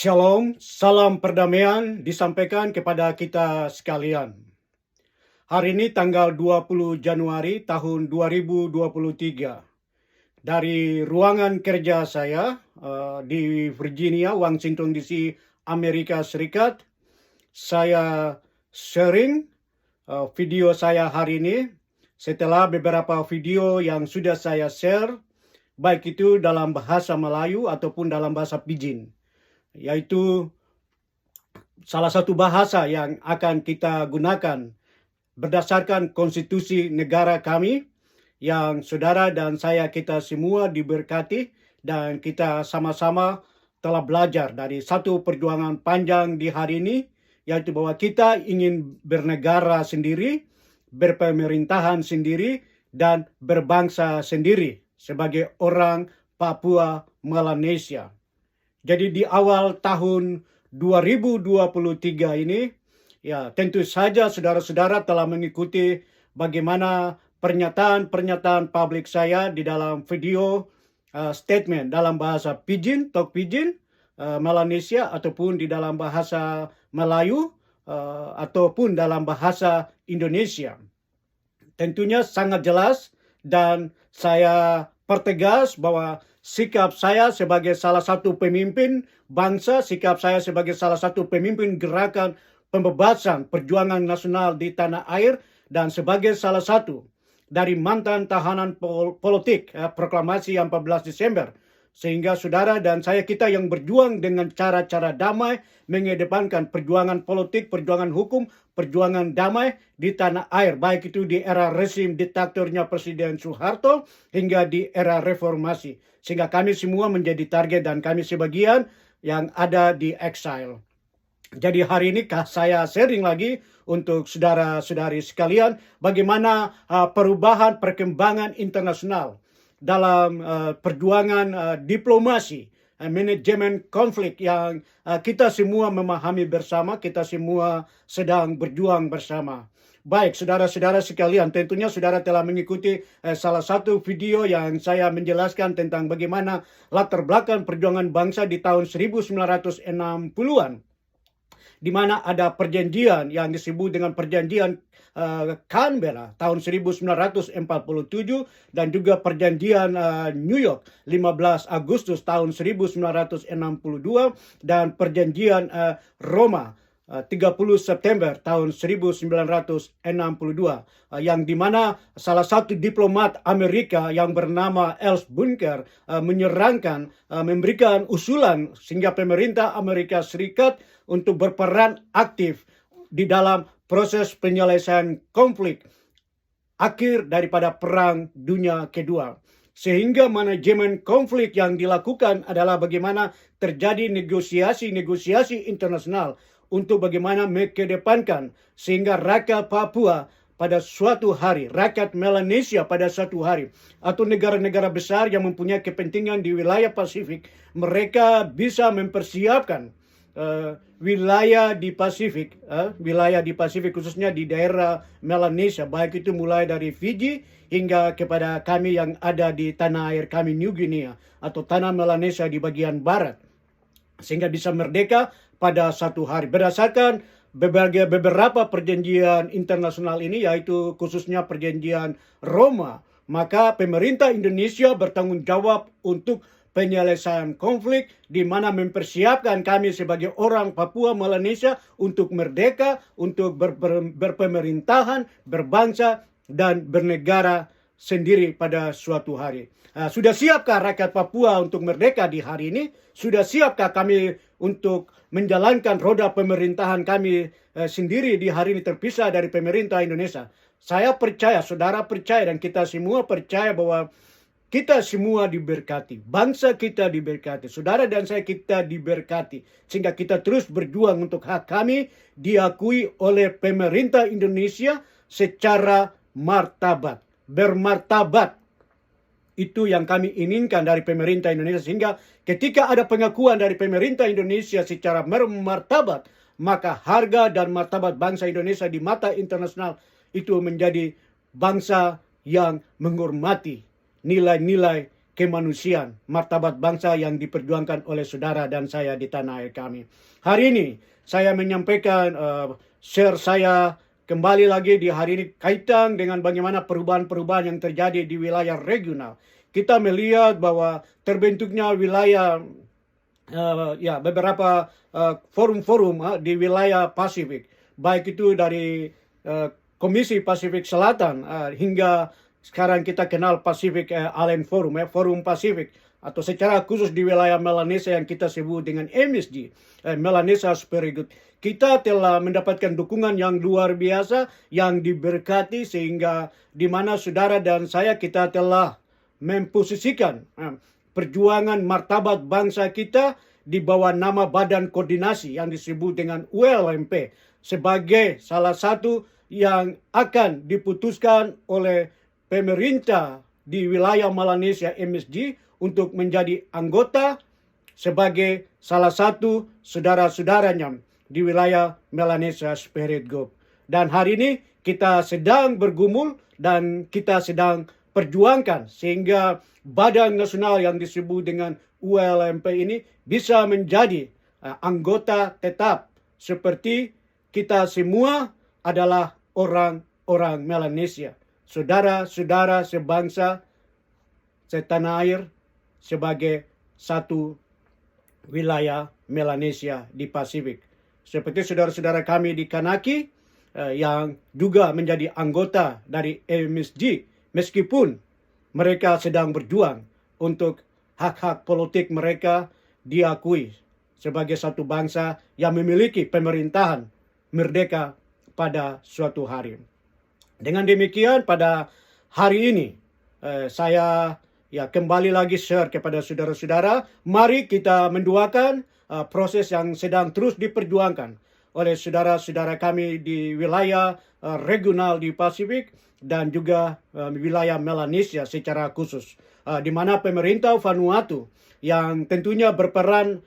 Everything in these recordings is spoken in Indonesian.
Shalom, salam perdamaian disampaikan kepada kita sekalian. Hari ini tanggal 20 Januari tahun 2023. Dari ruangan kerja saya di Virginia, Washington DC, Amerika Serikat, saya sharing video saya hari ini setelah beberapa video yang sudah saya share, baik itu dalam bahasa Melayu ataupun dalam bahasa Pidgin, yaitu salah satu bahasa yang akan kita gunakan berdasarkan konstitusi negara kami, yang saudara dan saya kita semua diberkati, dan kita sama-sama telah belajar dari satu perjuangan panjang di hari ini, yaitu bahwa kita ingin bernegara sendiri, berpemerintahan sendiri, dan berbangsa sendiri sebagai orang Papua Melanesia. Jadi di awal tahun 2023 ini, ya tentu saja saudara-saudara telah mengikuti bagaimana pernyataan-pernyataan publik saya di dalam video statement dalam bahasa Pidgin, Tok Pidgin, Melanesia, ataupun di dalam bahasa Melayu, ataupun dalam bahasa Indonesia. Tentunya sangat jelas dan saya pertegas bahwa sikap saya sebagai salah satu pemimpin bangsa, sikap saya sebagai salah satu pemimpin gerakan pembebasan perjuangan nasional di tanah air, dan sebagai salah satu dari mantan tahanan politik proklamasi 14 Desember. Sehingga saudara dan saya kita yang berjuang dengan cara-cara damai, mengedepankan perjuangan politik, perjuangan hukum, perjuangan damai di tanah air, baik itu di era rezim diktatornya Presiden Soeharto hingga di era reformasi. Sehingga kami semua menjadi target dan kami sebagian yang ada di exile. Jadi hari ini saya sharing lagi untuk saudara-saudari sekalian bagaimana perubahan perkembangan internasional dalam perjuangan diplomasi, manajemen konflik yang kita semua memahami bersama, kita semua sedang berjuang bersama. Baik, saudara-saudara sekalian, tentunya saudara telah mengikuti salah satu video yang saya menjelaskan tentang bagaimana latar belakang perjuangan bangsa di tahun 1960-an. Di mana ada perjanjian yang disebut dengan perjanjian Canberra tahun 1947 dan juga perjanjian New York 15 Agustus tahun 1962 dan perjanjian Roma 30 September tahun 1962 yang dimana salah satu diplomat Amerika yang bernama Els Bunker memberikan usulan sehingga pemerintah Amerika Serikat untuk berperan aktif di dalam proses penyelesaian konflik akhir daripada Perang Dunia Kedua. Sehingga manajemen konflik yang dilakukan adalah bagaimana terjadi negosiasi internasional untuk bagaimana mengedepankan sehingga rakyat Papua pada suatu hari, rakyat Melanesia pada suatu hari, atau negara-negara besar yang mempunyai kepentingan di wilayah Pasifik, mereka bisa mempersiapkan wilayah di Pasifik khususnya di daerah Melanesia, baik itu mulai dari Fiji hingga kepada kami yang ada di tanah air kami New Guinea atau tanah Melanesia di bagian barat, sehingga bisa merdeka pada satu hari berdasarkan beberapa perjanjian internasional ini, yaitu khususnya perjanjian Roma. Maka pemerintah Indonesia bertanggung jawab untuk penyelesaian konflik, di mana mempersiapkan kami sebagai orang Papua Melanesia untuk merdeka, untuk berpemerintahan, berbangsa, dan bernegara sendiri pada suatu hari. Sudah siapkah rakyat Papua untuk merdeka di hari ini? Sudah siapkah kami untuk menjalankan roda pemerintahan kami sendiri di hari ini terpisah dari pemerintah Indonesia? Saya percaya, saudara percaya, dan kita semua percaya bahwa kita semua diberkati, bangsa kita diberkati, saudara dan saya kita diberkati, sehingga kita terus berjuang untuk hak kami diakui oleh pemerintah Indonesia secara martabat, bermartabat. Itu yang kami inginkan dari pemerintah Indonesia, sehingga ketika ada pengakuan dari pemerintah Indonesia secara bermartabat, maka harga dan martabat bangsa Indonesia di mata internasional itu menjadi bangsa yang menghormati nilai-nilai kemanusiaan, martabat bangsa yang diperjuangkan oleh saudara dan saya di tanah air kami. Hari ini saya menyampaikan share saya kembali lagi di hari ini kaitan dengan bagaimana perubahan-perubahan yang terjadi di wilayah regional. Kita melihat bahwa terbentuknya wilayah beberapa forum-forum di wilayah Pasifik, baik itu dari Komisi Pasifik Selatan hingga sekarang kita kenal Pacific Island Forum, Forum Pasifik, atau secara khusus di wilayah Melanesia yang kita sebut dengan MSG, Melanesia Spirit. Kita telah mendapatkan dukungan yang luar biasa, yang diberkati, sehingga di mana saudara dan saya kita telah memposisikan perjuangan martabat bangsa kita di bawah nama Badan Koordinasi yang disebut dengan ULMP sebagai salah satu yang akan diputuskan oleh pemerintah di wilayah Melanesia MSG untuk menjadi anggota sebagai salah satu saudara-saudaranya di wilayah Melanesia Spirit Group. Dan hari ini kita sedang bergumul dan kita sedang perjuangkan sehingga badan nasional yang disebut dengan ULMP ini bisa menjadi anggota tetap seperti kita semua adalah orang-orang Melanesia. Saudara-saudara sebangsa, setanah air sebagai satu wilayah Melanesia di Pasifik. Seperti saudara-saudara kami di Kanaki yang juga menjadi anggota dari MSG, meskipun mereka sedang berjuang untuk hak-hak politik mereka diakui sebagai satu bangsa yang memiliki pemerintahan merdeka pada suatu hari. Dengan demikian pada hari ini saya kembali lagi share kepada saudara-saudara, mari kita mendoakan proses yang sedang terus diperjuangkan oleh saudara-saudara kami di wilayah regional di Pasifik dan juga wilayah Melanesia secara khusus, di mana pemerintah Vanuatu yang tentunya berperan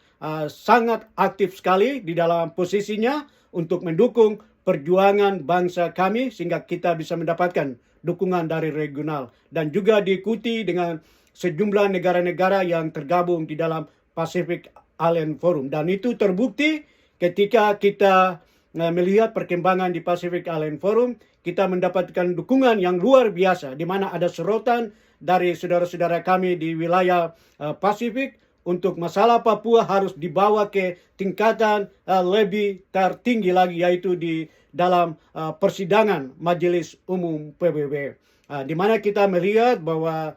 sangat aktif sekali di dalam posisinya untuk mendukung perjuangan bangsa kami sehingga kita bisa mendapatkan dukungan dari regional dan juga diikuti dengan sejumlah negara-negara yang tergabung di dalam Pacific Island Forum. Dan itu terbukti ketika kita melihat perkembangan di Pacific Island Forum, kita mendapatkan dukungan yang luar biasa di mana ada sorotan dari saudara-saudara kami di wilayah Pasifik untuk masalah Papua harus dibawa ke tingkatan lebih tertinggi lagi, yaitu di dalam persidangan Majelis Umum PBB. Di mana kita melihat bahwa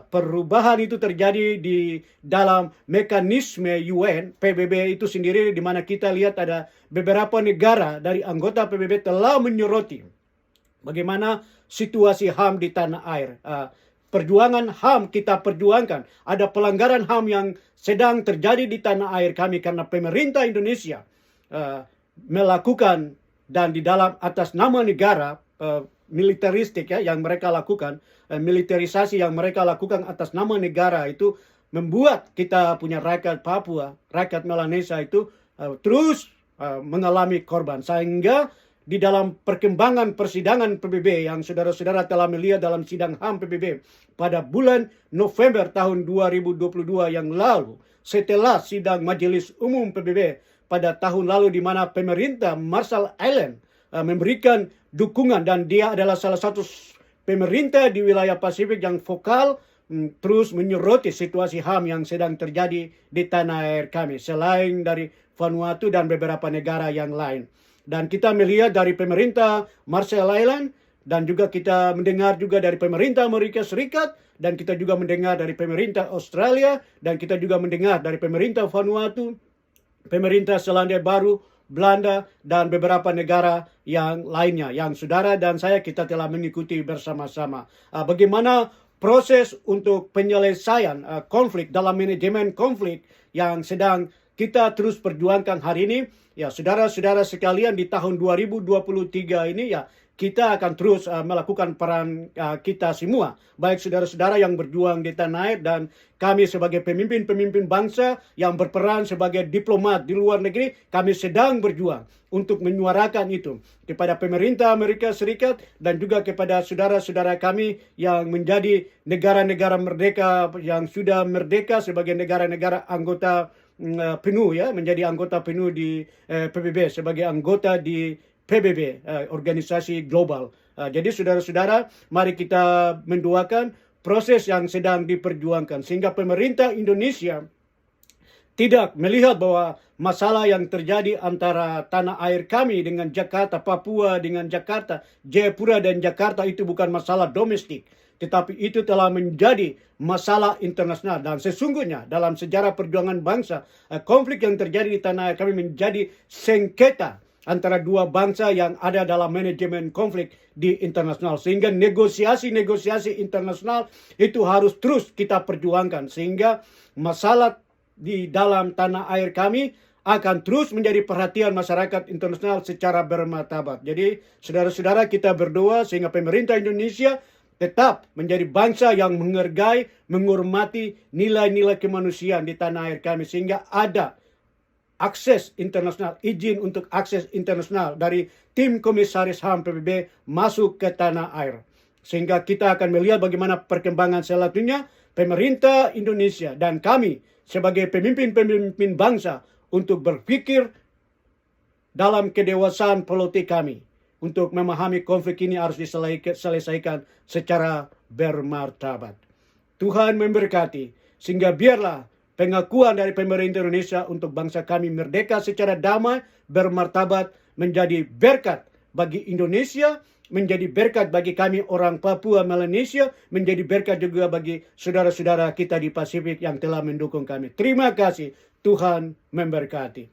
perubahan itu terjadi di dalam mekanisme UN PBB itu sendiri, di mana kita lihat ada beberapa negara dari anggota PBB telah menyoroti bagaimana situasi HAM di tanah air. Perjuangan HAM kita perjuangkan. Ada pelanggaran HAM yang sedang terjadi di tanah air kami karena pemerintah Indonesia melakukan dan di dalam atas nama negara militeristik yang mereka lakukan, militerisasi yang mereka lakukan atas nama negara itu membuat kita punya rakyat Papua, rakyat Melanesia itu terus mengalami korban. Sehingga di dalam perkembangan persidangan PBB yang saudara-saudara telah melihat dalam sidang HAM PBB pada bulan November tahun 2022 yang lalu, setelah sidang Majelis Umum PBB pada tahun lalu di mana pemerintah Marshall Island memberikan dukungan, dan dia adalah salah satu pemerintah di wilayah Pasifik yang vokal terus menyoroti situasi HAM yang sedang terjadi di tanah air kami selain dari Vanuatu dan beberapa negara yang lain. Dan kita melihat dari pemerintah Marshall Island dan juga kita mendengar juga dari pemerintah Amerika Serikat dan kita juga mendengar dari pemerintah Australia dan kita juga mendengar dari pemerintah Vanuatu, pemerintah Selandia Baru, Belanda dan beberapa negara yang lainnya yang saudara dan saya kita telah mengikuti bersama-sama bagaimana proses untuk penyelesaian konflik dalam manajemen konflik yang sedang kita terus perjuangkan hari ini. Ya, saudara-saudara sekalian, di tahun 2023 ini kita akan terus melakukan peran kita semua, baik saudara-saudara yang berjuang di tanah air dan kami sebagai pemimpin-pemimpin bangsa yang berperan sebagai diplomat di luar negeri, kami sedang berjuang untuk menyuarakan itu kepada pemerintah Amerika Serikat dan juga kepada saudara-saudara kami yang menjadi negara-negara merdeka yang sudah merdeka sebagai negara-negara anggota penuh ya, menjadi anggota penuh di PBB sebagai anggota di PBB, organisasi global. Jadi saudara-saudara, mari kita mendoakan proses yang sedang diperjuangkan sehingga pemerintah Indonesia tidak melihat bahwa masalah yang terjadi antara tanah air kami dengan Jakarta, Papua dengan Jakarta, Jayapura dan Jakarta itu bukan masalah domestik, tetapi itu telah menjadi masalah internasional. Dan sesungguhnya dalam sejarah perjuangan bangsa, konflik yang terjadi di tanah air kami menjadi sengketa antara dua bangsa yang ada dalam manajemen konflik di internasional. Sehingga negosiasi-negosiasi internasional itu harus terus kita perjuangkan. Sehingga masalah di dalam tanah air kami akan terus menjadi perhatian masyarakat internasional secara bermartabat. Jadi saudara-saudara, kita berdoa sehingga pemerintah Indonesia tetap menjadi bangsa yang menghargai, menghormati nilai-nilai kemanusiaan di tanah air kami. Sehingga ada akses internasional, izin untuk akses internasional dari tim komisaris HAM PBB masuk ke tanah air. Sehingga kita akan melihat bagaimana perkembangan selanjutnya pemerintah Indonesia dan kami sebagai pemimpin-pemimpin bangsa untuk berpikir dalam kedewasaan politik kami. Untuk memahami konflik ini harus diselesaikan secara bermartabat. Tuhan memberkati, sehingga biarlah pengakuan dari pemerintah Indonesia untuk bangsa kami merdeka secara damai, bermartabat, menjadi berkat bagi Indonesia, menjadi berkat bagi kami orang Papua Melanesia, menjadi berkat juga bagi saudara-saudara kita di Pasifik yang telah mendukung kami. Terima kasih, Tuhan memberkati.